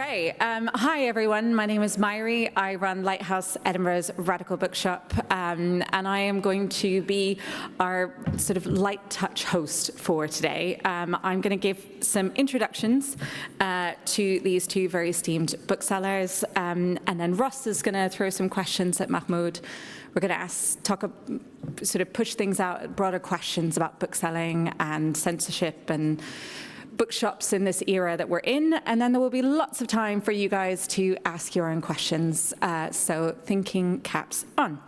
right. Hi, everyone. My name is Mairi. I run Lighthouse, Edinburgh's radical bookshop, and I am going to be our sort of light touch host for today. I'm going to give some introductions to these two very esteemed booksellers, and then Ross is going to throw some questions at Mahmoud. We're going to sort of push things out, broader questions about bookselling and censorship and bookshops in this era that we're in, and then there will be lots of time for you guys to ask your own questions, so thinking caps on.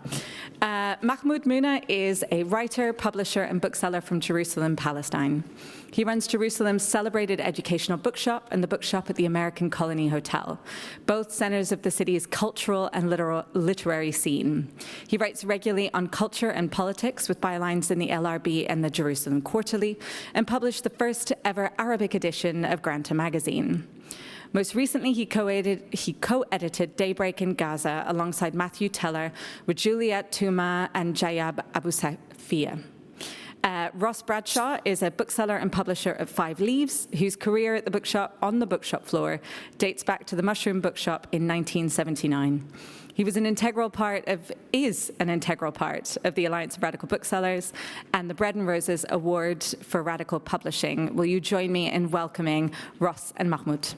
Mahmoud Muna is a writer, publisher, and bookseller from Jerusalem, Palestine. He runs Jerusalem's celebrated Educational Bookshop and the Bookshop at the American Colony Hotel, both centers of the city's cultural and literary scene. He writes regularly on culture and politics with bylines in the LRB and the Jerusalem Quarterly, and published the first ever Arabic edition of Granta magazine. Most recently, he co-edited Daybreak in Gaza alongside Matthew Teller with Juliet Touma and Jayab Abu Safia. Ross Bradshaw is a bookseller and publisher of Five Leaves, whose career at the bookshop on the bookshop floor dates back to the Mushroom Bookshop in 1979. He is an integral part of the Alliance of Radical Booksellers and the Bread and Roses Award for Radical Publishing. Will you join me in welcoming Ross and Mahmoud?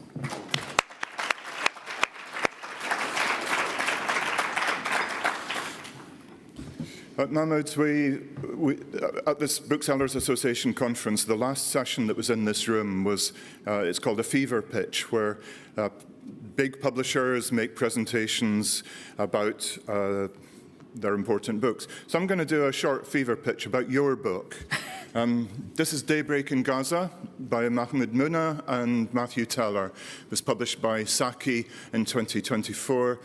Mahmoud, at this Booksellers Association conference, the last session that was in this room was, it's called a fever pitch, where big publishers make presentations about their important books. So I'm going to do a short fever pitch about your book. This is Daybreak in Gaza by Mahmoud Muna and Matthew Teller. It was published by Saki in 2024.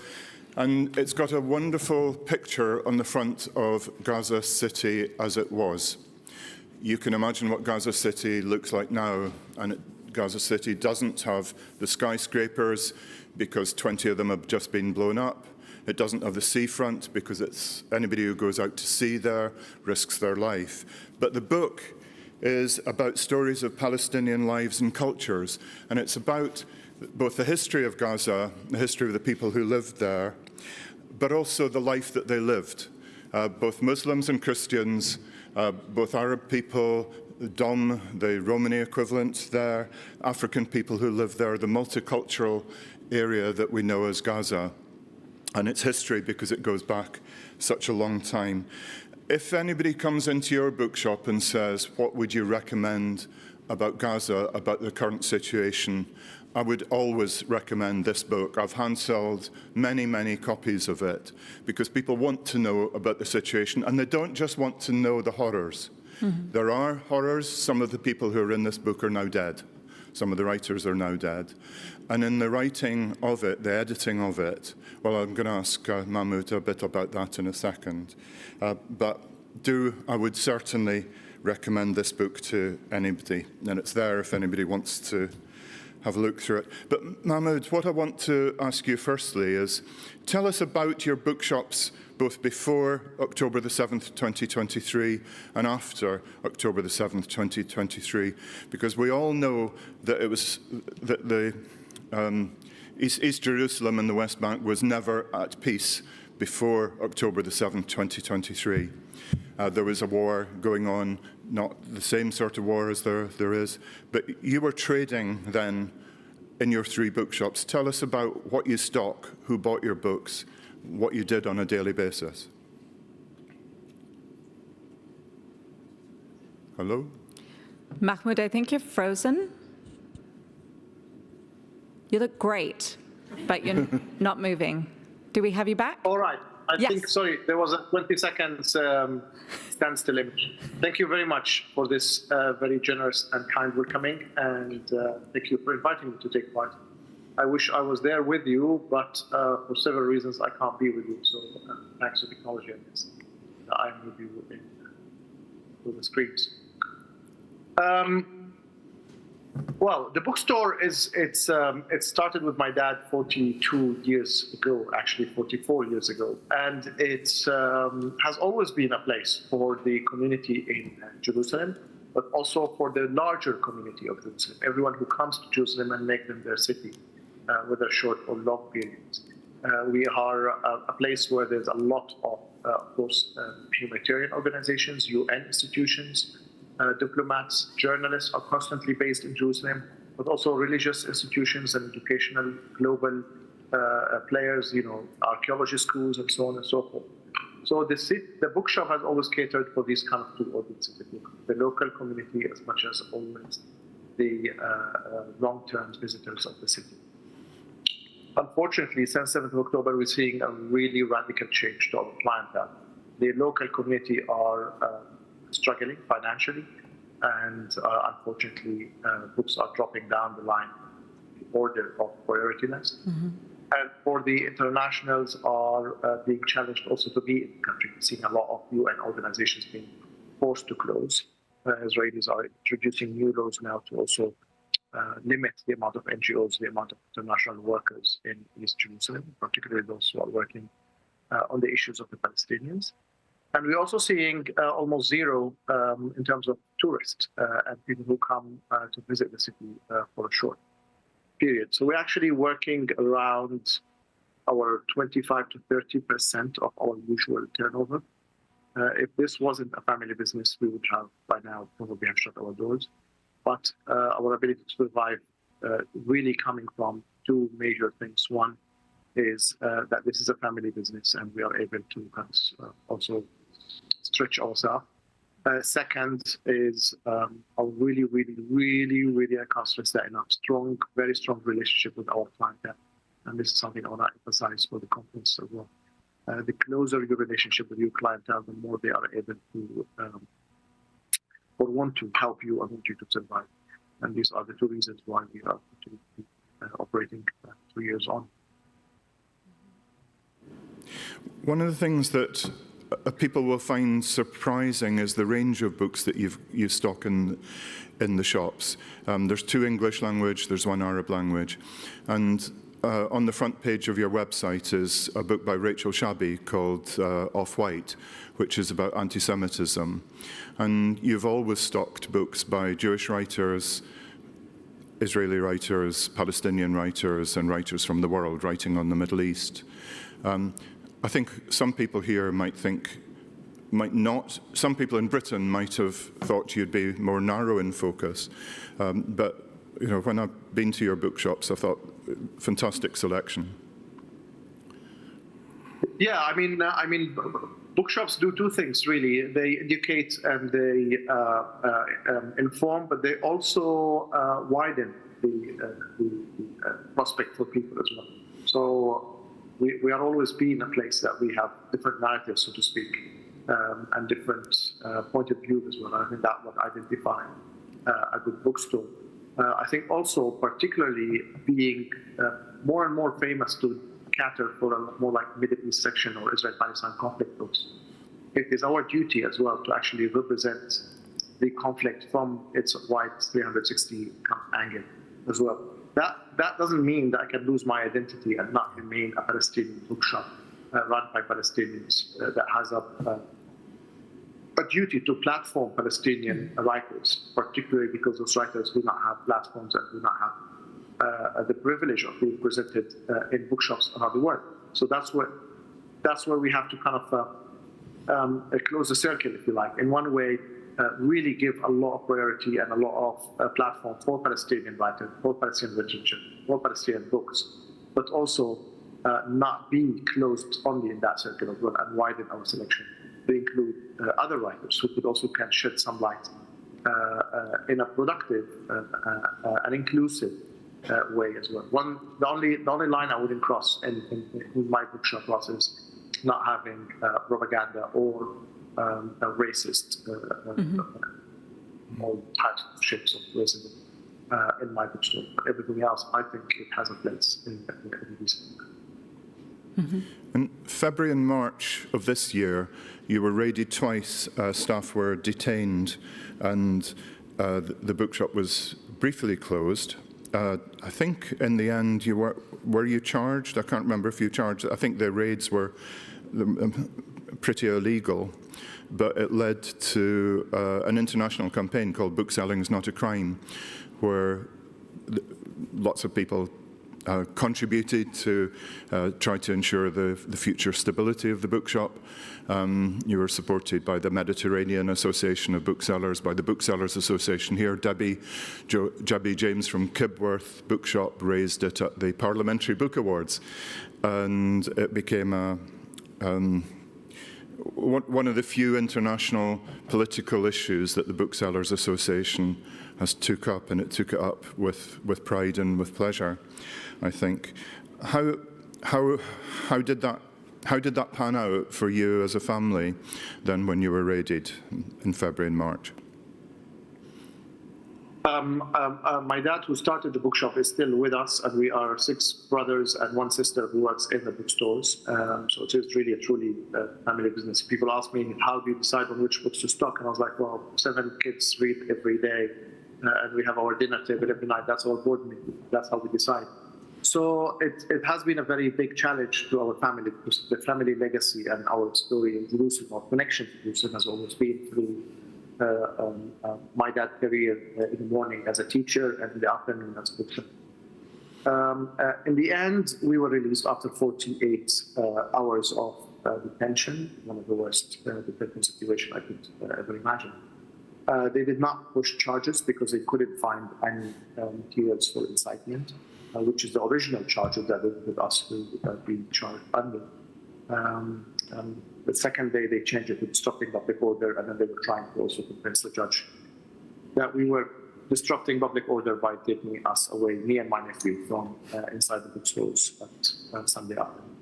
And it's got a wonderful picture on the front of Gaza City as it was. You can imagine what Gaza City looks like now, and Gaza City doesn't have the skyscrapers because 20 of them have just been blown up. It doesn't have the seafront because anybody who goes out to sea there risks their life. But the book is about stories of Palestinian lives and cultures, and it's about both the history of Gaza, the history of the people who lived there, but also the life that they lived. Both Muslims and Christians, both Arab people, Dom, the Romani equivalent there, African people who live there, the multicultural area that we know as Gaza, and its history because it goes back such a long time. If anybody comes into your bookshop and says, what would you recommend about Gaza, about the current situation, I would always recommend this book. I've hand-sold many, many copies of it because people want to know about the situation, and they don't just want to know the horrors. Mm-hmm. There are horrors. Some of the people who are in this book are now dead. Some of the writers are now dead. And in the writing of it, the editing of it, well, I'm going to ask Mahmoud a bit about that in a second. But I would certainly recommend this book to anybody, and it's there if anybody wants to have a look through it. But Mahmoud, what I want to ask you firstly is, tell us about your bookshops both before October the 7th, 2023 and after October the 7th, 2023, because we all know that the East Jerusalem and the West Bank was never at peace before October the 7th, 2023. There was a war going on, not the same sort of war as there is, but you were trading then in your three bookshops. Tell us about what you stock, who bought your books, what you did on a daily basis. Hello? Mahmoud, I think you're frozen. You look great, but you're not moving. Do we have you back? All right. I Yes. think, sorry, there was a 20 seconds standstill image. Thank you very much for this very generous and kind welcoming, and thank you for inviting me to take part. I wish I was there with you, but for several reasons I can't be with you, so thanks to technology, I guess. I'm with you through the screens. Well, the bookstore it started with my dad 42 years ago, actually 44 years ago, and it has always been a place for the community in Jerusalem, but also for the larger community of Jerusalem, everyone who comes to Jerusalem and make them their city. whether short or long periods. We are a place where there's a lot of course, humanitarian organizations, UN institutions, diplomats, journalists are constantly based in Jerusalem, but also religious institutions and educational global players, archaeology schools and so on and so forth. So the bookshop has always catered for these kind of two audiences, the local community as much as always the long-term visitors of the city. Unfortunately, since 7th of October, we're seeing a really radical change to our clientele. The local community are struggling financially, and unfortunately, books are dropping down the line, the order of priority list. Mm-hmm. And for the internationals are being challenged also to be in the country. We're seeing a lot of UN organizations being forced to close. Israelis are introducing new laws now to also limit the amount of NGOs, the amount of international workers in East Jerusalem, particularly those who are working on the issues of the Palestinians. And we're also seeing almost zero in terms of tourists and people who come to visit the city for a short period. So we're actually working around our 25 to 30% of our usual turnover. If this wasn't a family business, we would have by now probably have shut our doors. But our ability to survive really coming from two major things. One is that this is a family business and we are able to also stretch ourselves. Second is a really, I can't stress that enough, very strong relationship with our clientele. And this is something I want to emphasize for the conference as well. The closer your relationship with your clientele, the more they are able to or want to help you and want you to survive. And these are the two reasons why we are operating 2 years on. One of the things that people will find surprising is the range of books that you stock in the shops. There's 2 English language, there's 1 Arab language. And on the front page of your website is a book by Rachel Shabi called Off-White, which is about anti-Semitism. And you've always stocked books by Jewish writers, Israeli writers, Palestinian writers, and writers from the world writing on the Middle East. I think some people here might not, some people in Britain might have thought you'd be more narrow in focus. But when I've been to your bookshops, I thought, fantastic selection. Yeah, I mean, bookshops do 2 things really. They educate and they inform, but they also widen the prospect for people as well. So we are always being a place that we have different narratives, so to speak, and different point of view as well. I think that would identify a good bookstore. I think also particularly being more and more famous to cater for a more like Middle East section or Israel-Palestine conflict books. It is our duty as well to actually represent the conflict from its wide 360 angle as well. That doesn't mean that I can lose my identity and not remain a Palestinian bookshop run by Palestinians that has a duty to platform Palestinian writers, particularly because those writers do not have platforms and do not have the privilege of being presented in bookshops around the world. So that's where we have to kind of close the circle, if you like. In one way, really give a lot of priority and a lot of platform for Palestinian writers, for Palestinian literature, for Palestinian books, but also not be closed only in that circle as well and widen our selection to include other writers who could also can shed some light in a productive and inclusive way as well. The only line I wouldn't cross in my bookshop process is not having propaganda or racist, all types of shapes of racism in my bookstore. But everything else, I think it has a place in these. Mm-hmm. In February and March of this year, you were raided twice, staff were detained, and the bookshop was briefly closed. I think in the end, were you charged? I can't remember if you charged. I think the raids were pretty illegal, but it led to an international campaign called Bookselling is Not a Crime, where lots of people contributed to try to ensure the future stability of the bookshop. You were supported by the Mediterranean Association of Booksellers, by the Booksellers Association here. Debbie James from Kibworth Bookshop raised it at the Parliamentary Book Awards, and it became one of the few international political issues that the Booksellers Association has took up, and it took it up with pride and with pleasure, I think. How did that pan out for you as a family then when you were raided in February and March? My dad, who started the bookshop, is still with us, and we are 6 brothers and 1 sister who works in the bookstores. So it is really a truly family business. People ask me, how do you decide on which books to stock? And I was like, well, 7 kids read every day, and we have our dinner table every night. That's our board meeting. That's how we decide. So it has been a very big challenge to our family, because the family legacy and our story in Jerusalem, our connection to Jerusalem, has always been through my dad's career in the morning as a teacher and in the afternoon as a bookshop. In the end, we were released after 48 hours of detention, one of the worst detention situations I could ever imagine. They did not push charges because they couldn't find any materials for incitement, which is the original charge that they wanted us to be charged under. The second day, they changed it to disrupting public order, and then they were trying to also convince the judge that we were disrupting public order by taking us away, me and my nephew, from inside the bookstores at Sunday afternoon.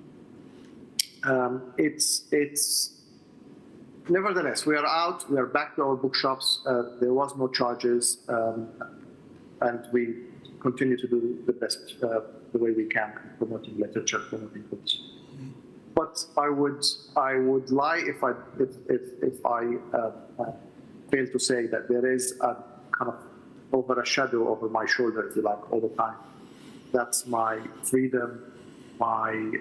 Nevertheless, we are out. We are back to our bookshops. There was no charges, and we continue to do the best the way we can, promoting literature, promoting books. But I would lie if I fail to say that there is a kind of a shadow over my shoulder, if you like, all the time. That's my freedom, my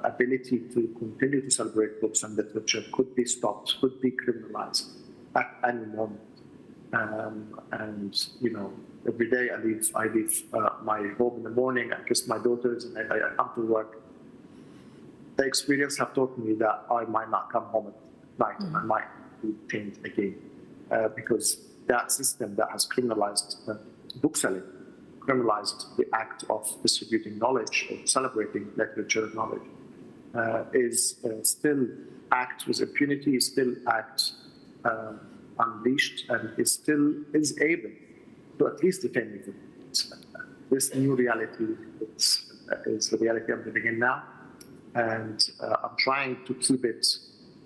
ability to continue to celebrate books and literature could be stopped, could be criminalized at any moment. And every day I leave my home in the morning, I kiss my daughters, and I come to work. The experience have taught me that I might not come home at night, and I might be chained again, because that system that has criminalized bookselling, criminalized the act of distributing knowledge, of celebrating literature and knowledge, is still act with impunity, still act unleashed, and is able to at least detain me. This new reality is the reality I'm living in now. And I'm trying to keep it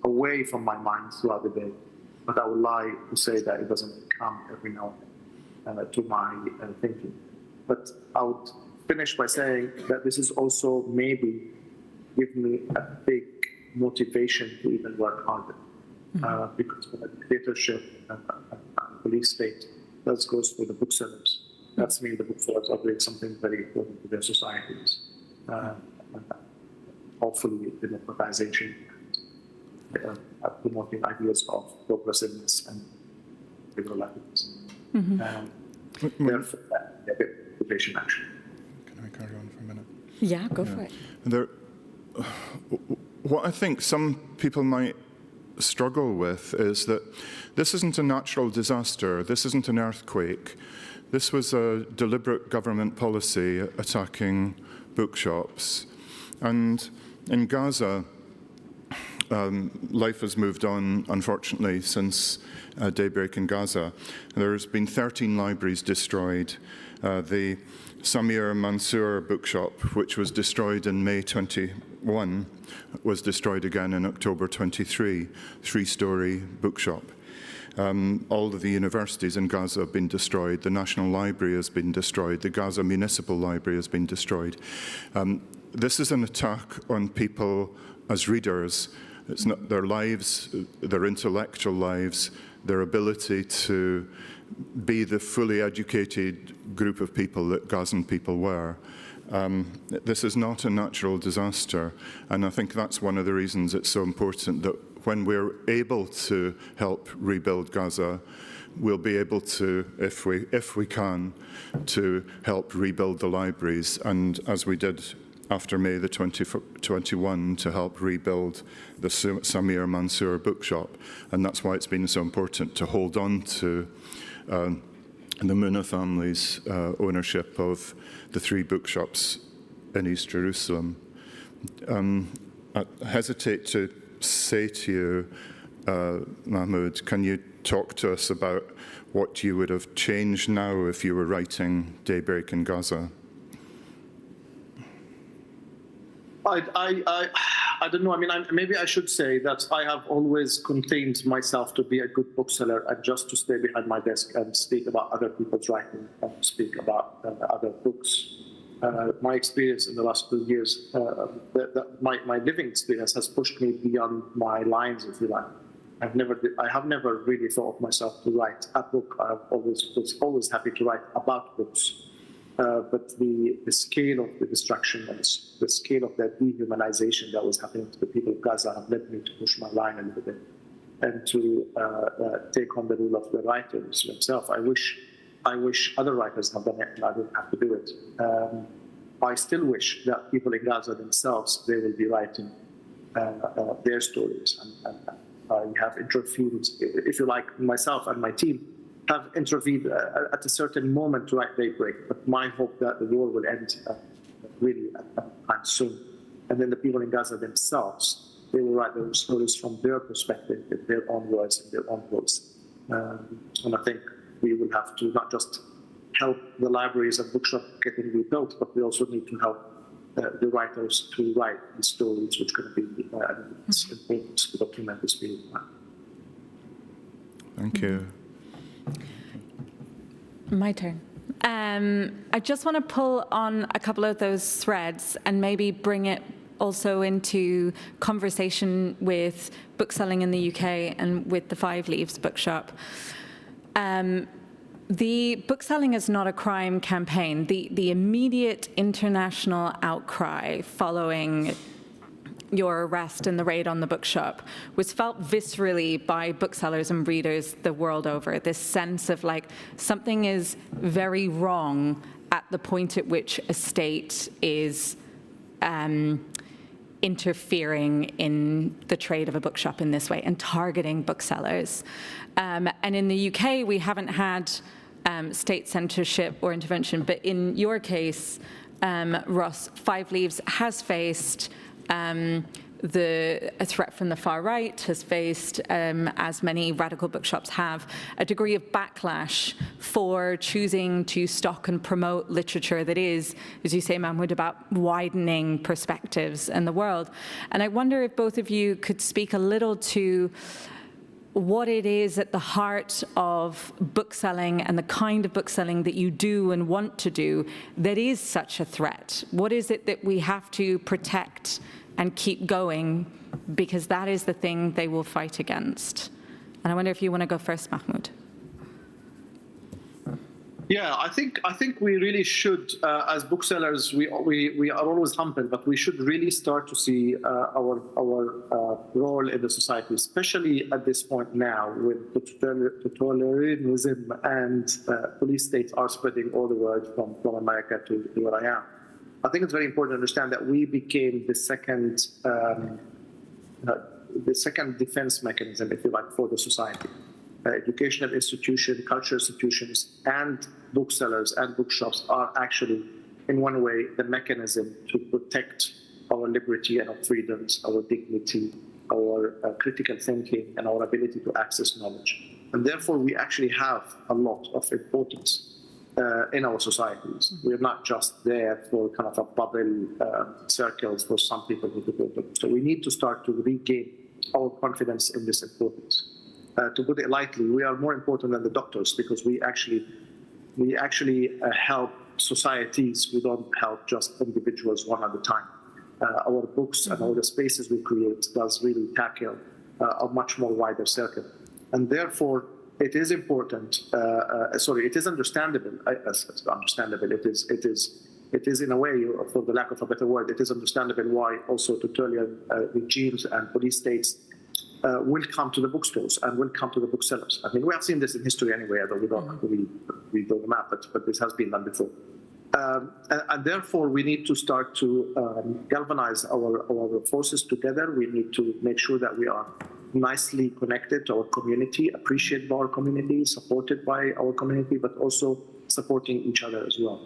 away from my mind throughout the day. But I would lie to say that it doesn't come every now and then to my thinking. But I would finish by saying that this is also maybe give me a big motivation to even work harder. Because when a dictatorship and police state goes for the booksellers, that's mean the booksellers are doing something very important to their societies. Hopefully democratization, promoting ideas of progressiveness and liberal activism. Therefore, a bit motivation action. Can I carry on for a minute? Yeah, go for it. What I think some people might struggle with is that this isn't a natural disaster, this isn't an earthquake. This was a deliberate government policy attacking bookshops. And in Gaza, life has moved on, unfortunately, since daybreak in Gaza. There's been 13 libraries destroyed. The Samir Mansour bookshop, which was destroyed in May 21, was destroyed again in October 23, 3-story bookshop. All of the universities in Gaza have been destroyed. The National Library has been destroyed. The Gaza Municipal Library has been destroyed. This is an attack on people as readers. It's not their lives, their intellectual lives, their ability to be the fully educated group of people that Gazan people were. This is not a natural disaster, and I think that's one of the reasons it's so important that when we're able to help rebuild Gaza, we'll be able to, if we can, to help rebuild the libraries, and as we did after May the 2021, to help rebuild the Samir Mansour bookshop. And that's why it's been so important to hold on to the Muna family's ownership of the 3 bookshops in East Jerusalem. I hesitate to say to you, Mahmoud, can you talk to us about what you would have changed now if you were writing Daybreak in Gaza? I don't know. I mean, maybe I should say that I have always contained myself to be a good bookseller and just to stay behind my desk and speak about other people's writing and speak about other books. My experience in the last 2 years, my living experience has pushed me beyond my lines, if you like. I have never really thought of myself to write a book. I was always happy to write about books. But the scale of the destruction and the scale of that dehumanization that was happening to the people of Gaza have led me to push my line a little bit and to take on the role of the writers themselves. I wish other writers have done it and I didn't have to do it. I still wish that people in Gaza themselves, they will be writing their stories. And I have intervened, if you like, myself and my team have intervened at a certain moment to write Daybreak, but my hope that the war will end really at soon. And then the people in Gaza themselves, they will write their stories from their perspective, in their own words, in their own voice. And I think we will have to not just help the libraries and bookshops getting rebuilt, but we also need to help the writers to write the stories, which are going to be it's important to document this period. Thank you. My turn. I just want to pull on a couple of those threads and maybe bring it also into conversation with bookselling in the UK and with the Five Leaves Bookshop. The Bookselling is Not a Crime campaign, the immediate international outcry following your arrest and the raid on the bookshop was felt viscerally by booksellers and readers the world over. This sense of like something is very wrong at the point at which a state is interfering in the trade of a bookshop in this way and targeting booksellers. And in the UK, we haven't had state censorship or intervention, but in your case, Ross, Five Leaves has faced a threat from the far right, has faced, as many radical bookshops have, a degree of backlash for choosing to stock and promote literature that is, as you say, Mahmoud, about widening perspectives in the world. And I wonder if both of you could speak a little to what it is at the heart of bookselling and the kind of bookselling that you do and want to do that is such a threat. What is it that we have to protect and keep going, because that is the thing they will fight against? And I wonder if you want to go first, Mahmoud. Yeah, I think we really should, as booksellers, we are always humbled, but we should really start to see our role in the society, especially at this point now with totalitarianism and police states are spreading all the word from America to where I am. I think it's very important to understand that we became the second defense mechanism, if you like, for the society. Educational institutions, cultural institutions, and booksellers and bookshops are actually, in one way, the mechanism to protect our liberty and our freedoms, our dignity, our critical thinking, and our ability to access knowledge. And therefore, we actually have a lot of importance in our societies. We're not just there for kind of a bubble circles for some people who do it. So we need to start to regain our confidence in this importance. To put it lightly, we are more important than the doctors because we actually help societies. We don't help just individuals one at a time. Our books and all the spaces we create does really tackle a much more wider circle. And therefore, it is important, it is understandable. It is in a way, for the lack of a better word, it is understandable why also totalitarian regimes and police states will come to the bookstores and will come to the booksellers. I mean, we have seen this in history anyway, although we don't we do the map, but this has been done before. And therefore, we need to start to galvanize our forces together. We need to make sure that we are nicely connected to our community, appreciated by our community, supported by our community, but also supporting each other as well.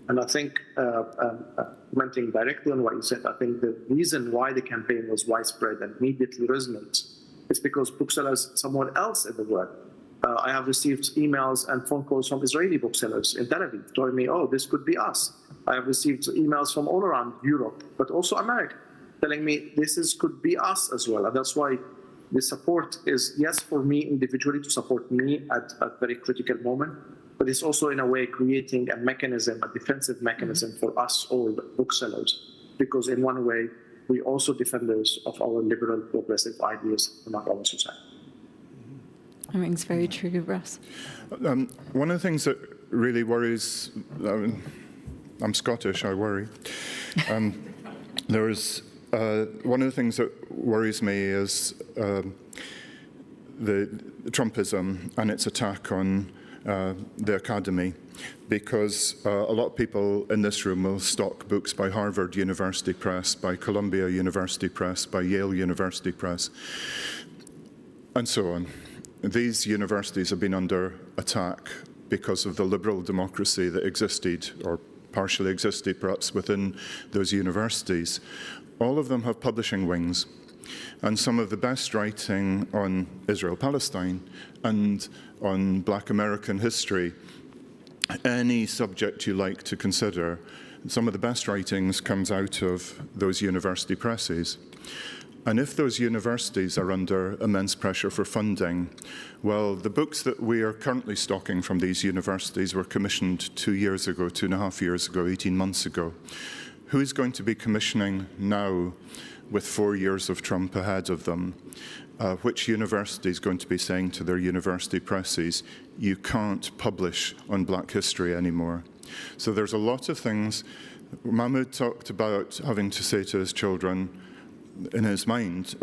And I think, commenting directly on what you said, I think the reason why the campaign was widespread and immediately resonates is because booksellers somewhere else in the world. I have received emails and phone calls from Israeli booksellers in Tel Aviv telling me, oh, this could be us. I have received emails from all around Europe, but also America, telling me could be us as well. And that's why the support is, yes, for me individually to support me at a very critical moment, but it's also in a way creating a mechanism, a defensive mechanism for us all booksellers, because in one way, we also defenders of our liberal progressive ideas in our society. I think it's very true, Ross. One of the things that really worries, I'm Scottish, I worry. There's one of the things that worries me is the Trumpism and its attack on the academy, because a lot of people in this room will stock books by Harvard University Press, by Columbia University Press, by Yale University Press, and so on. These universities have been under attack because of the liberal democracy that existed, or partially existed perhaps, within those universities. All of them have publishing wings, and some of the best writing on Israel-Palestine and on Black American history, any subject you like to consider, some of the best writings comes out of those university presses. And if those universities are under immense pressure for funding, well, the books that we are currently stocking from these universities were commissioned 2 years ago, 2.5 years ago, 18 months ago. Who is going to be commissioning now with 4 years of Trump ahead of them? Which university is going to be saying to their university presses, you can't publish on Black history anymore? So there's a lot of things. Mahmoud talked about having to say to his children, in his mind,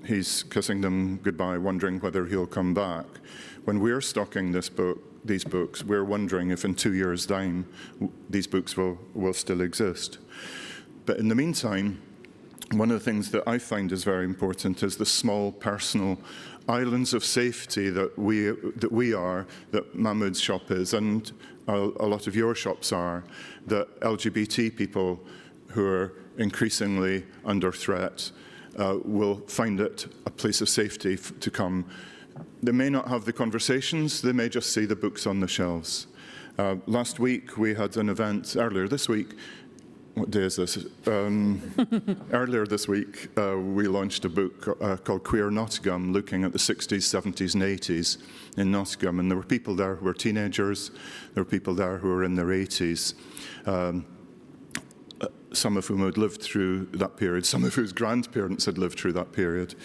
he's kissing them goodbye, wondering whether he'll come back. When we're stocking these books, we're wondering if in 2 years' time these books will still exist. But in the meantime, one of the things that I find is very important is the small personal islands of safety that that Mahmoud's shop is, and a lot of your shops are, that LGBT people who are increasingly under threat will find it a place of safety to come. They may not have the conversations, they may just see the books on the shelves. Last week we had an event, earlier this week, what day is this? Earlier this week we launched a book called Queer Nottingham, looking at the 60s, 70s and 80s in Nottingham, and there were people there who were teenagers, there were people there who were in their 80s. Some of whom had lived through that period, some of whose grandparents had lived through that period.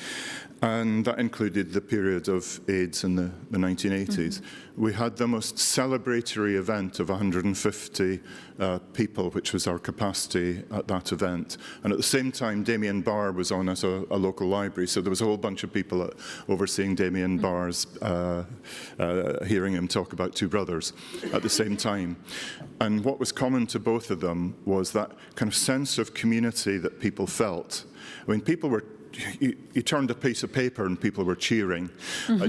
And that included the period of AIDS in the 1980s. We had the most celebratory event of 150 people, which was our capacity at that event. And at the same time, Damien Barr was on at a local library, so there was a whole bunch of people overseeing Damien Barr's, hearing him talk about two brothers at the same time. And what was common to both of them was that kind of sense of community that people felt. I mean, people were you turned a piece of paper and people were cheering,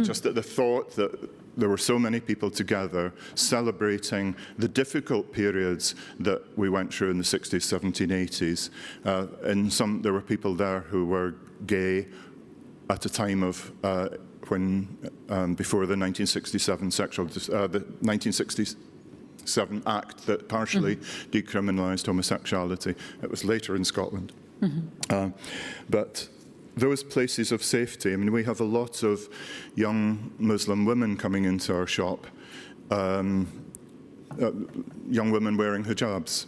just at the thought that there were so many people together celebrating the difficult periods that we went through in the 60s, 70s, 80s. There were people there who were gay at a time of before the 1967 the 1967 Act that partially decriminalised homosexuality. It was later in Scotland. But those places of safety, I mean, we have a lot of young Muslim women coming into our shop, young women wearing hijabs,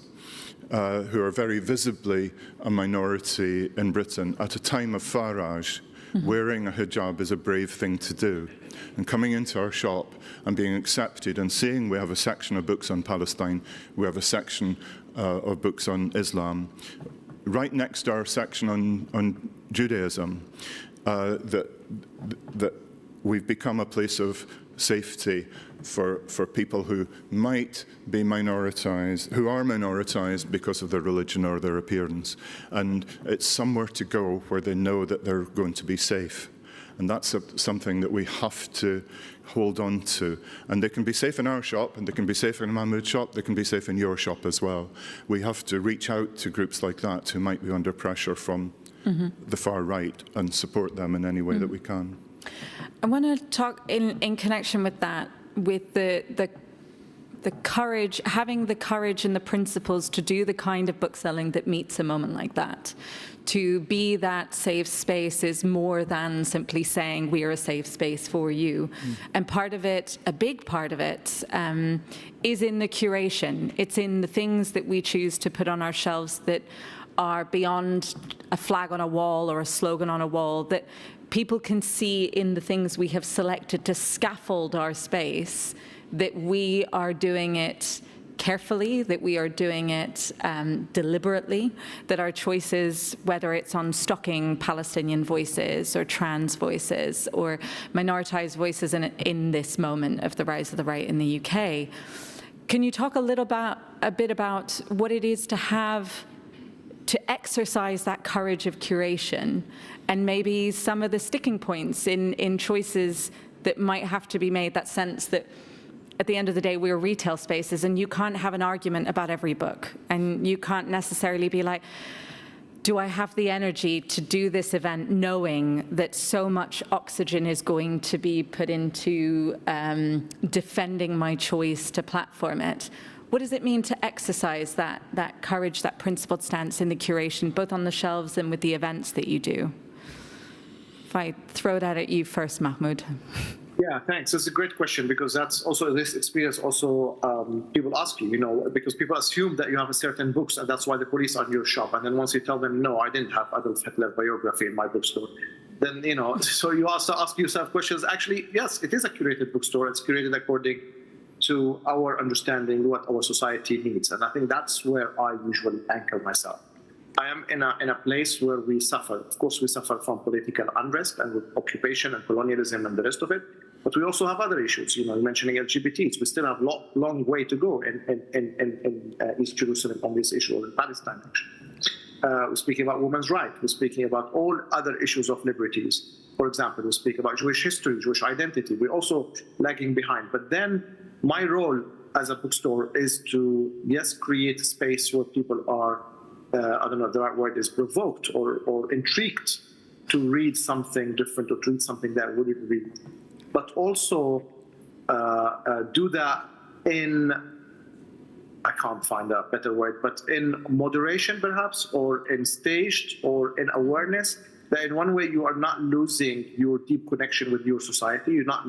who are very visibly a minority in Britain. At a time of Farage, wearing a hijab is a brave thing to do. And coming into our shop and being accepted and seeing we have a section of books on Palestine, we have a section of books on Islam, right next to our section on Judaism, that we've become a place of safety for people who might be minoritized, who are minoritized because of their religion or their appearance. And it's somewhere to go where they know that they're going to be safe. And that's something that we have to hold on to. And they can be safe in our shop, and they can be safe in Mahmoud's shop, they can be safe in your shop as well. We have to reach out to groups like that who might be under pressure from the far right and support them in any way that we can. I want to talk in connection with that, with the courage, having the courage and the principles to do the kind of bookselling that meets a moment like that. To be that safe space is more than simply saying we are a safe space for you. And part of it, a big part of it, is in the curation. It's in the things that we choose to put on our shelves that are beyond a flag on a wall or a slogan on a wall, that people can see in the things we have selected to scaffold our space, that we are doing it carefully, that we are doing it deliberately, that our choices, whether it's on stocking Palestinian voices or trans voices or minoritized voices in this moment of the rise of the right in the UK. Can you talk a bit about what it is to exercise that courage of curation, and maybe some of the sticking points in choices that might have to be made, that sense that at the end of the day, we're retail spaces and you can't have an argument about every book, and you can't necessarily be like, do I have the energy to do this event knowing that so much oxygen is going to be put into defending my choice to platform it? What does it mean to exercise that courage, that principled stance in the curation, both on the shelves and with the events that you do? If I throw that at you first, Mahmoud. Yeah, thanks. That's a great question, because that's also this experience. Also, people ask you, because people assume that you have a certain books, and that's why the police are in your shop. And then once you tell them, no, I didn't have Adolf Hitler biography in my bookstore, then so you also ask yourself questions. Actually, yes, it is a curated bookstore. It's curated according to our understanding what our society needs, and I think that's where I usually anchor myself. I am in a place where we suffer. Of course, we suffer from political unrest and with occupation and colonialism and the rest of it. But we also have other issues. You're mentioning LGBTs. We still have a long way to go in East Jerusalem on this issue, or in Palestine, actually. We're speaking about women's rights. We're speaking about all other issues of liberties. For example, we speak about Jewish history, Jewish identity. We're also lagging behind. But then my role as a bookstore is to, yes, create a space where people are, I don't know if the right word is, provoked or intrigued to read something different or to read something that wouldn't read. But also do that in, I can't find a better word, but in moderation perhaps, or in staged, or in awareness, that in one way you are not losing your deep connection with your society, you're not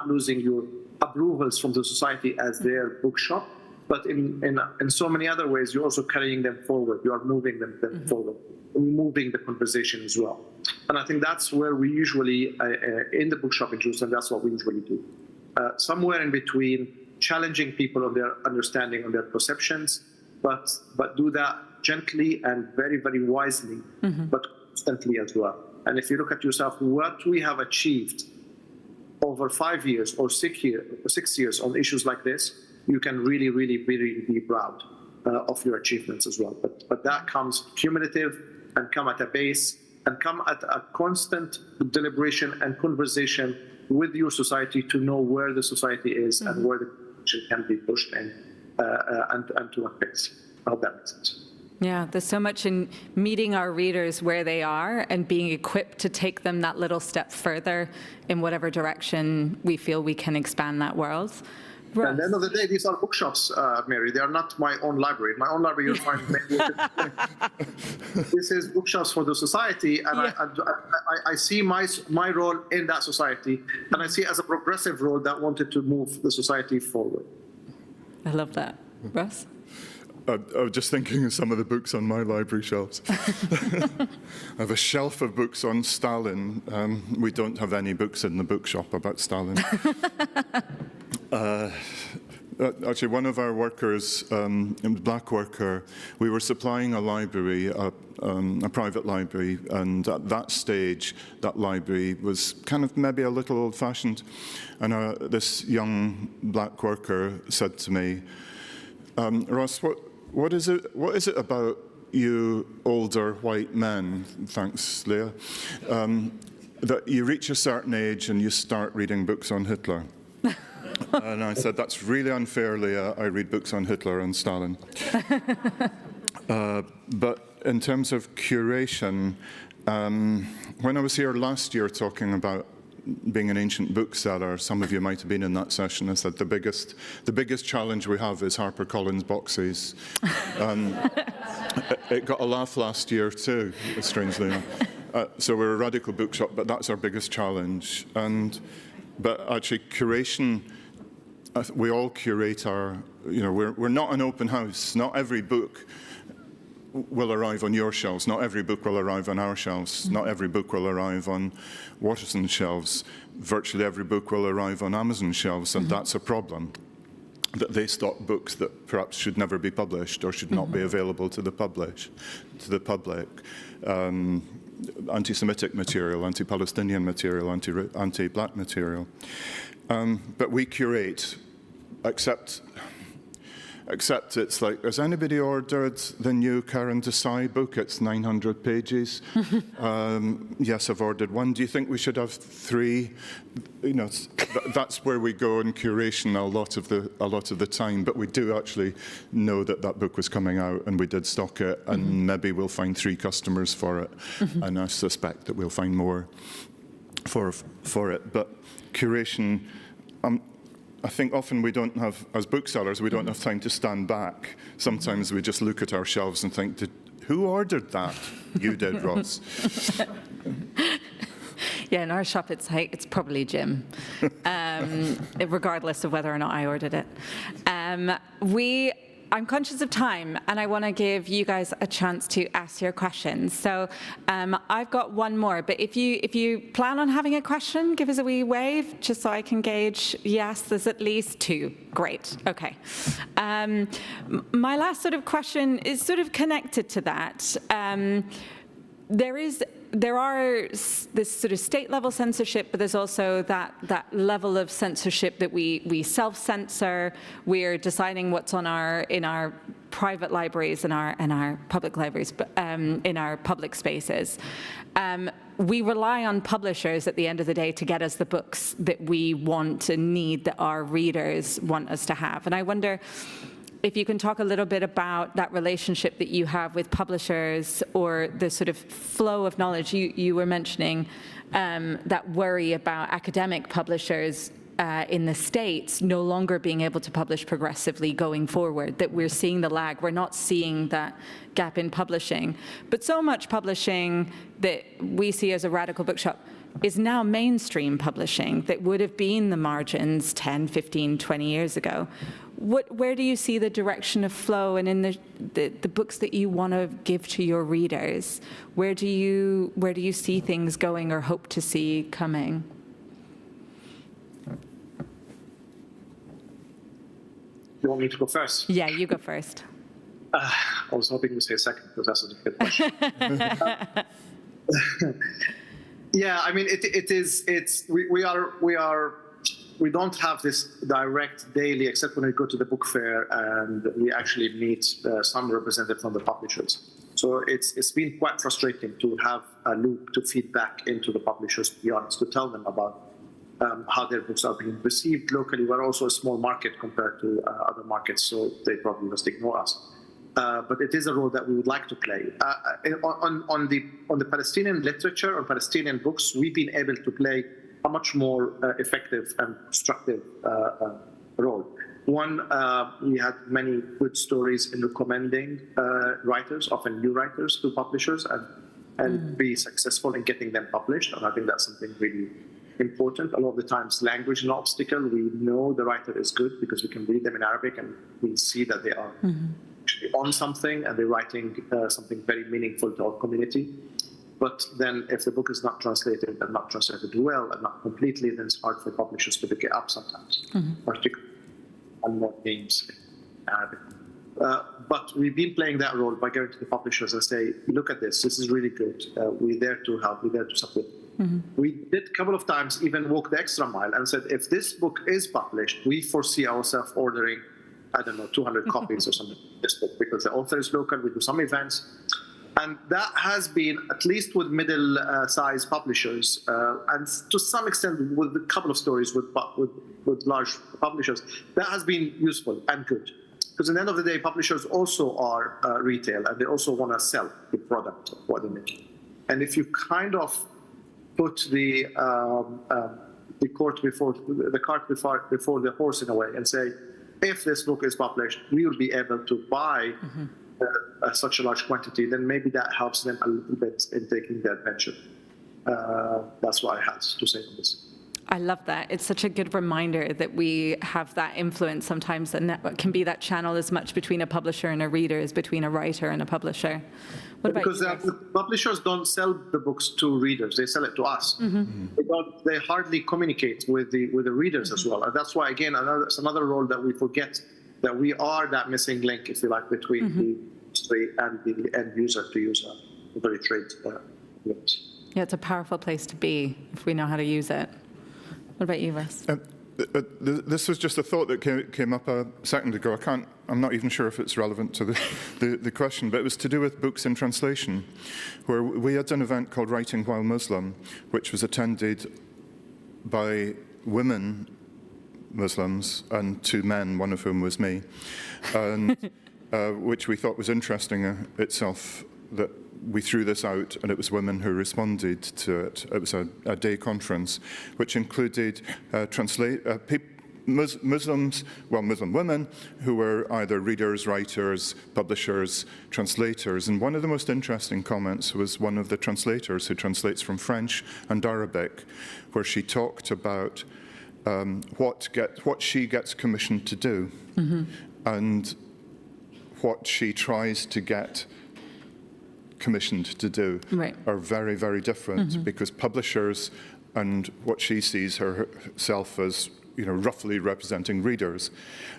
losing your approvals from the society as their bookshop, but in so many other ways, you're also carrying them forward, you are moving them forward, moving the conversation as well. And I think that's where we usually, in the bookshop in Jerusalem, that's what we usually do. Somewhere in between, challenging people on their understanding, on their perceptions, but do that gently and very, very wisely, but constantly as well. And if you look at yourself, what we have achieved over 5 years or 6 years on issues like this, you can really, really, really be proud of your achievements as well. But that comes cumulative and come at a base and come at a constant deliberation and conversation with your society to know where the society is and where the conversation can be pushed in and to what pace. I hope that makes sense. Yeah, there's so much in meeting our readers where they are and being equipped to take them that little step further in whatever direction we feel we can expand that world. Ross. At the end of the day, these are bookshops, Mary. They are not my own library. In my own library, you'll find this is bookshops for the society, and I see my role in that society, and I see it as a progressive role that wanted to move the society forward. I love that. Ross? I was just thinking of some of the books on my library shelves. I have a shelf of books on Stalin. We don't have any books in the bookshop about Stalin. actually, one of our workers, a black worker, we were supplying a library, a private library, and at that stage, that library was kind of maybe a little old-fashioned. And this young black worker said to me, Ross, what is it about you older white men, thanks, Leah, that you reach a certain age and you start reading books on Hitler? And I said, that's really unfair, Leah. I read books on Hitler and Stalin. But in terms of curation, when I was here last year talking about being an ancient bookseller, some of you might have been in that session. I said the biggest challenge we have is HarperCollins boxes. It got a laugh last year too, strangely enough. So we're a radical bookshop, but that's our biggest challenge. But actually, curation, we all curate our. We're not an open house. Not every book will arrive on your shelves. Not every book will arrive on our shelves. Not every book will arrive on Waterson's shelves. Virtually every book will arrive on Amazon shelves, and that's a problem. That they stock books that perhaps should never be published or should not be available to the public. Anti-Semitic material, anti-Palestinian material, anti-black material. But we curate, except it's like, has anybody ordered the new Karen Desai book? It's 900 pages. Yes, I've ordered one. Do you think we should have 3? That's where we go in curation a lot of the time. But we do actually know that book was coming out, and we did stock it, and maybe we'll find 3 customers for it, and I suspect that we'll find more for it. But curation. I think often we don't have, as booksellers, we don't have time to stand back. Sometimes we just look at our shelves and think, who ordered that? You did, Ross. Yeah, in our shop, it's probably Jim, regardless of whether or not I ordered it. I'm conscious of time, and I want to give you guys a chance to ask your questions. So I've got one more, but if you plan on having a question, give us a wee wave, just so I can gauge. Yes, there's at least 2. Great. Okay. My last sort of question is sort of connected to that. There are this sort of state-level censorship, but there's also that level of censorship that we self-censor. We're deciding what's in our private libraries and our public libraries, but in our public spaces. We rely on publishers at the end of the day to get us the books that we want and need, that our readers want us to have. And I wonder if you can talk a little bit about that relationship that you have with publishers, or the sort of flow of knowledge. You were mentioning that worry about academic publishers in the States no longer being able to publish progressively going forward, that we're seeing the lag. We're not seeing that gap in publishing. But so much publishing that we see as a radical bookshop is now mainstream publishing that would have been the margins 10, 15, 20 years ago. Where do you see the direction of flow, and in the books that you want to give to your readers, where do you see things going or hope to see coming? You want me to go first? Yeah, you go first. I was hoping to say second, because that's a difficult question. Yeah, I mean, we don't have this direct daily, except when we go to the book fair and we actually meet some representative from the publishers. So it's been quite frustrating to have a loop to feed back into the publishers, to be honest, to tell them about how their books are being received locally. We're also a small market compared to other markets, so they probably just ignore us. But it is a role that we would like to play. On the Palestinian literature or Palestinian books, we've been able to play a much more effective and constructive role. One, we had many good stories in recommending writers, often new writers, to publishers, and be successful in getting them published. And I think that's something really important. A lot of the times, language is an obstacle. We know the writer is good because we can read them in Arabic, and we see that they are actually on something, and they're writing something very meaningful to our community. But then if the book is not translated, and not translated well, and not completely, then it's hard for publishers to pick it up sometimes, particularly. and more names in Arabic. But we've been playing that role by going to the publishers and say, look at this is really good. We're there to help, we're there to support. We did a couple of times even walk the extra mile and said, if this book is published, we foresee ourselves ordering, 200 copies or something of this book, because the author is local, we do some events. And that has been, at least with middle-sized publishers, and to some extent with a couple of stories with large publishers, that has been useful and good. Because at the end of the day, publishers also are retail, and they also want to sell the product of what they make. And if you kind of put the cart before the horse in a way and say, if this book is published, we will be able to buy such a large quantity, then maybe that helps them a little bit in taking the adventure. That's what I had to say on this. I love that. It's such a good reminder that we have that influence sometimes, and that can be that channel as much between a publisher and a reader as between a writer and a publisher. What about you guys? Because publishers don't sell the books to readers; they sell it to us. They hardly communicate with the readers as well, and that's why again it's another role that we forget, that we are that missing link, if you like, between the industry and the end user to use a very trade links. Yeah, it's a powerful place to be if we know how to use it. What about you, Russ? This was just a thought that came up a second ago. I'm not even sure if it's relevant to the question, but it was to do with books in translation, where we had an event called Writing While Muslim, which was attended by women Muslims and 2 men, one of whom was me, and which we thought was interesting itself, that we threw this out and it was women who responded to it. It was a day conference which included Muslims, Muslim women who were either readers, writers, publishers, translators. And one of the most interesting comments was one of the translators who translates from French and Arabic, where she talked about what she gets commissioned to do and what she tries to get commissioned to do are very, very different, because publishers and what she sees herself as, roughly representing readers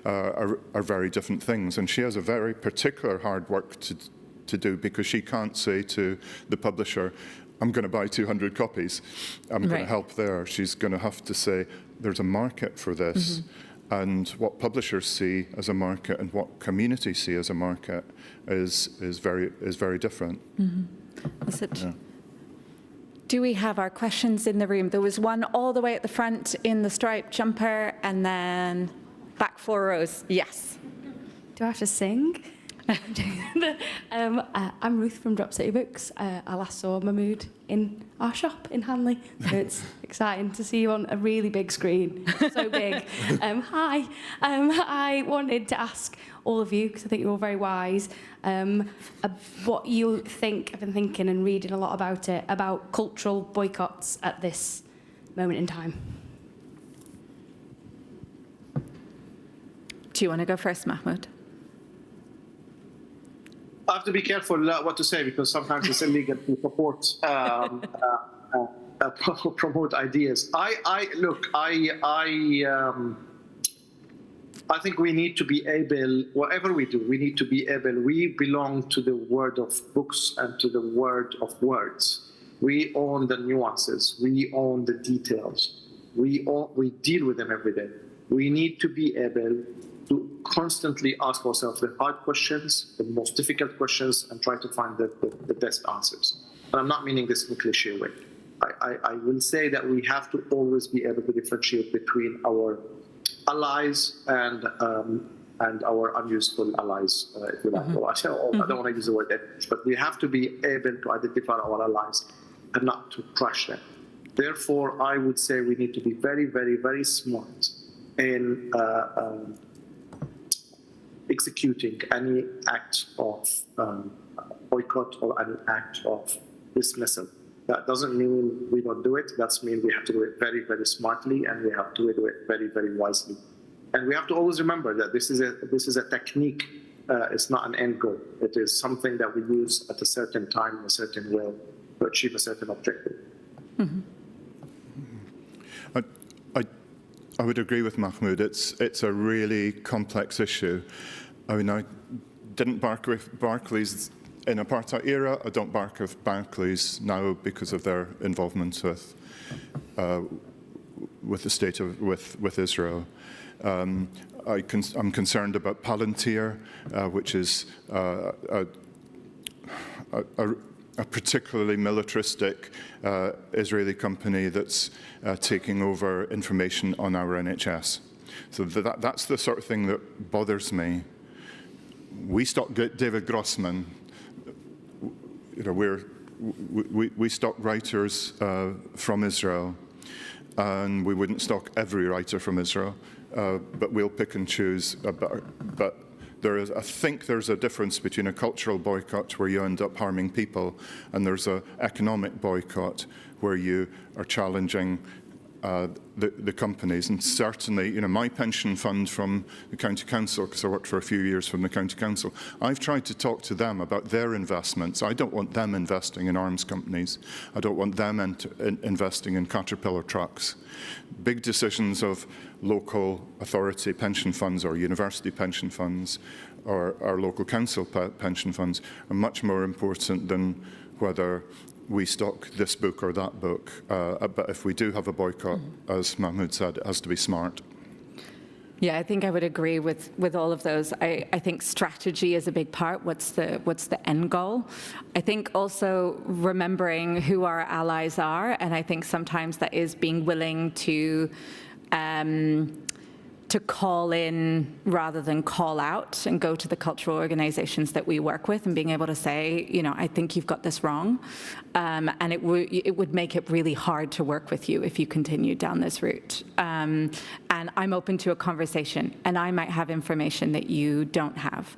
are very different things. And she has a very particular hard work to do, because she can't say to the publisher, I'm going to buy 200 copies, I'm going to help there. She's going to have to say, there's a market for this. And what publishers see as a market and what communities see as a market is very different. Do we have our questions in the room? There was one all the way at the front in the striped jumper, and then back 4 rows. Yes. Do I have to sing? I'm Ruth from Drop City Books. I last saw Mahmoud in our shop in Hanley, so it's exciting to see you on a really big screen, so big. Hi. I wanted to ask all of you, because I think you're all very wise, what you think. I've been thinking and reading a lot about it, about cultural boycotts at this moment in time. Do you want to go first, Mahmoud? I have to be careful what to say, because sometimes it's illegal to support promote ideas. I think we need to be able, whatever we do, we need to be able. We belong to the world of books and to the world of words. We own the nuances. We own the details. We deal with them every day. We need to be able to constantly ask ourselves the hard questions, the most difficult questions, and try to find the best answers. And I'm not meaning this in a cliche way. I will say that we have to always be able to differentiate between our allies and our unuseful allies, if you like. I don't want to use the word enemies, but we have to be able to identify our allies and not to crush them. Therefore, I would say we need to be very, very, very smart in executing any act of boycott or any act of dismissal. That doesn't mean we don't do it. That means we have to do it very, very smartly, and we have to do it very, very wisely. And we have to always remember that this is a technique. It's not an end goal. It is something that we use at a certain time in a certain way to achieve a certain objective. I would agree with Mahmoud. It's a really complex issue. I mean, I didn't bark with Barclays in apartheid era. I don't bark with Barclays now because of their involvement with the state of with Israel. I'm concerned about Palantir, which is a particularly militaristic Israeli company that's taking over information on our NHS. So that's the sort of thing that bothers me. We stopped David Grossman. You know, we stock writers from Israel, and we wouldn't stock every writer from Israel, but we'll pick and choose. But I think there's a difference between a cultural boycott where you end up harming people, and there's an economic boycott where you are challenging the companies. And certainly, you know, my pension fund from the County Council, because I worked for a few years from the County Council, I've tried to talk to them about their investments. I don't want them investing in arms companies. I don't want them investing in Caterpillar trucks. Big decisions of local authority pension funds or university pension funds or our local council pension funds are much more important than whether we stock this book or that book. But if we do have a boycott, as Mahmoud said, it has to be smart. Yeah, I think I would agree with all of those. I think strategy is a big part. What's the end goal? I think also remembering who our allies are, and I think sometimes that is being willing to call in rather than call out and go to the cultural organizations that we work with and being able to say, you know, I think you've got this wrong. And it would make it really hard to work with you if you continue down this route. And I'm open to a conversation, and I might have information that you don't have.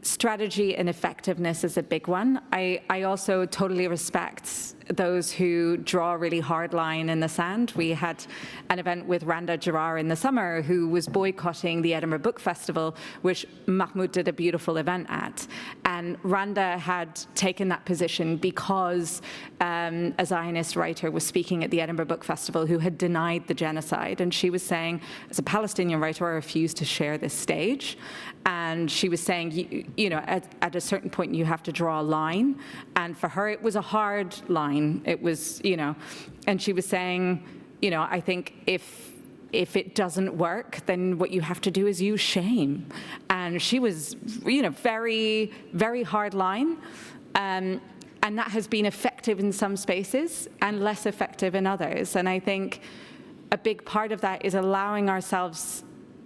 Strategy and effectiveness is a big one. I also totally respect those who draw a really hard line in the sand. We had an event with Randa Jarrar in the summer who was boycotting the Edinburgh Book Festival, which Mahmoud did a beautiful event at. And Randa had taken that position because a Zionist writer was speaking at the Edinburgh Book Festival who had denied the genocide. And she was saying, as a Palestinian writer, I refuse to share this stage. And she was saying, you know, at a certain point, you have to draw a line. And for her, it was a hard line. It was, you know, and she was saying, you know, I think if it doesn't work, then what you have to do is use shame. And she was, you know, very, very hard line. And that has been effective in some spaces and less effective in others. And I think a big part of that is allowing ourselves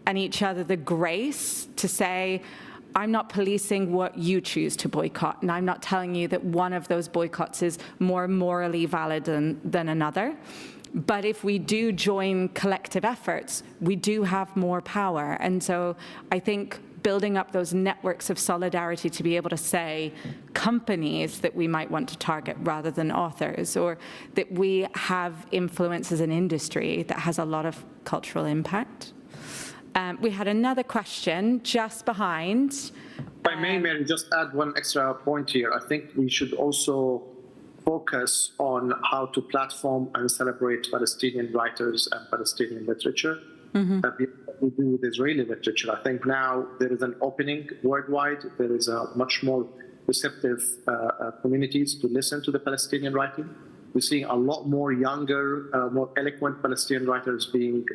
and each other the grace to say, I'm not policing what you choose to boycott, and I'm not telling you that one of those boycotts is more morally valid than another. But if we do join collective efforts, we do have more power. And so I think building up those networks of solidarity to be able to say companies that we might want to target rather than authors, or that we have influence as an industry that has a lot of cultural impact. We had another question just behind. If I may, Mairi, just add one extra point here. I think we should also focus on how to platform and celebrate Palestinian writers and Palestinian literature that we do with Israeli literature. I think now there is an opening worldwide. There is a much more receptive communities to listen to the Palestinian writing. We're seeing a lot more younger, more eloquent Palestinian writers being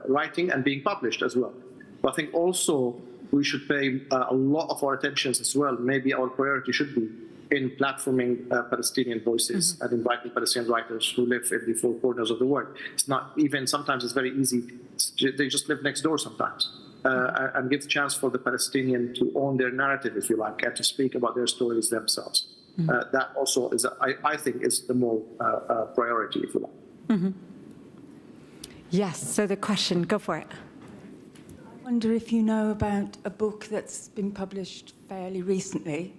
writing and being published as well. But I think also we should pay a lot of our attention as well. Maybe our priority should be in platforming Palestinian voices and inviting Palestinian writers who live in the four corners of the world. It's not even, sometimes it's very easy. They just live next door sometimes. And give the chance for the Palestinian to own their narrative, if you like, and to speak about their stories themselves. That also is, I think, is the more priority, if you like. Yes, so the question, go for it. I wonder if you know about a book that's been published fairly recently,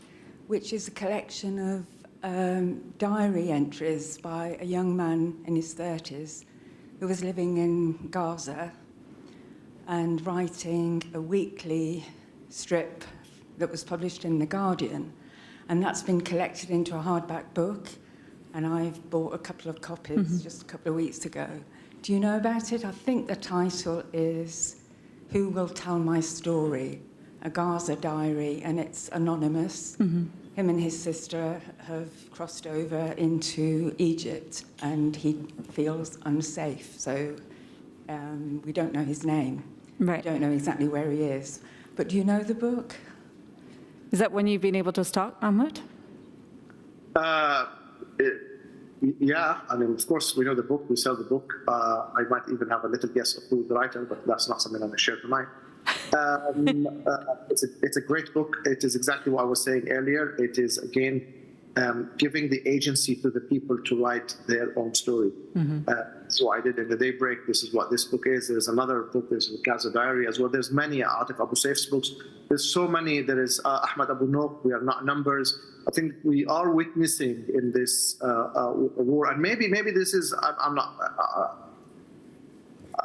which is a collection of diary entries by a young man in his 30s who was living in Gaza and writing a weekly strip that was published in The Guardian. And that's been collected into a hardback book, and I've bought a couple of copies just a couple of weeks ago. Do you know about it? I think the title is Who Will Tell My Story? A Gaza Diary, and it's anonymous. Him and his sister have crossed over into Egypt, and he feels unsafe. So we don't know his name. Right. We don't know exactly where he is. But do you know the book? Is that when you've been able to stock, Mahmoud? Yeah, I mean, of course, we know the book, we sell the book. I might even have a little guess of who the writer, but that's not something I'm going to share tonight. It's a great book. It is exactly what I was saying earlier. It is, again, giving the agency to the people to write their own story. So I did in the Daybreak. This is what this book is. There's another book, there's the Gaza Diary as well. There's many Atif Abu Saif's books. There's so many. There is Ahmad Abu Noq, We Are Not Numbers. I think we are witnessing in this war, and maybe this is, I'm not,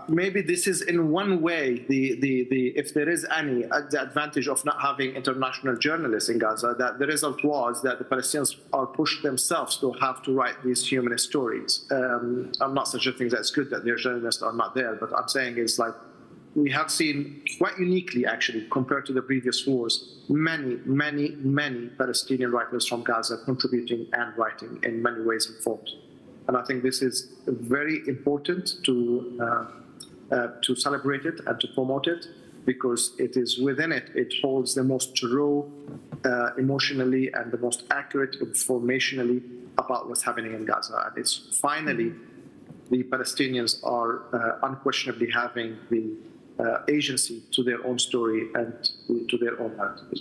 maybe this is in one way the if there is any the advantage of not having international journalists in Gaza, that the result was that the Palestinians are pushed themselves to have to write these humanist stories. I'm not suggesting that it's good that their journalists are not there, but I'm saying it's like we have seen quite uniquely, actually, compared to the previous wars, many Palestinian writers from Gaza contributing and writing in many ways and forms. And I think this is very important to celebrate it and to promote it, because it is within it, it holds the most raw emotionally and the most accurate informationally about what's happening in Gaza. And it's finally the Palestinians are unquestionably having the agency to their own story and to their own narrative.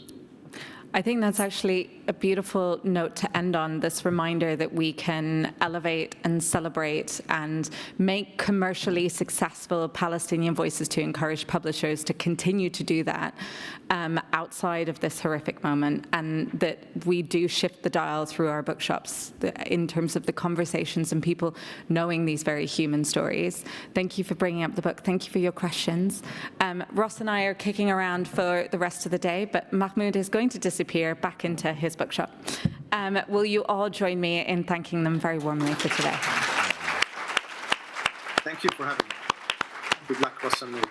I think that's actually a beautiful note to end on, this reminder that we can elevate and celebrate and make commercially successful Palestinian voices, to encourage publishers to continue to do that outside of this horrific moment, and that we do shift the dial through our bookshops in terms of the conversations and people knowing these very human stories. Thank you for bringing up the book. Thank you for your questions. Ross and I are kicking around for the rest of the day, but Mahmoud is going to disappear back into his bookshop. Will you all join me in thanking them very warmly for today? Thank you for having me. Good luck, Ross and Mairi.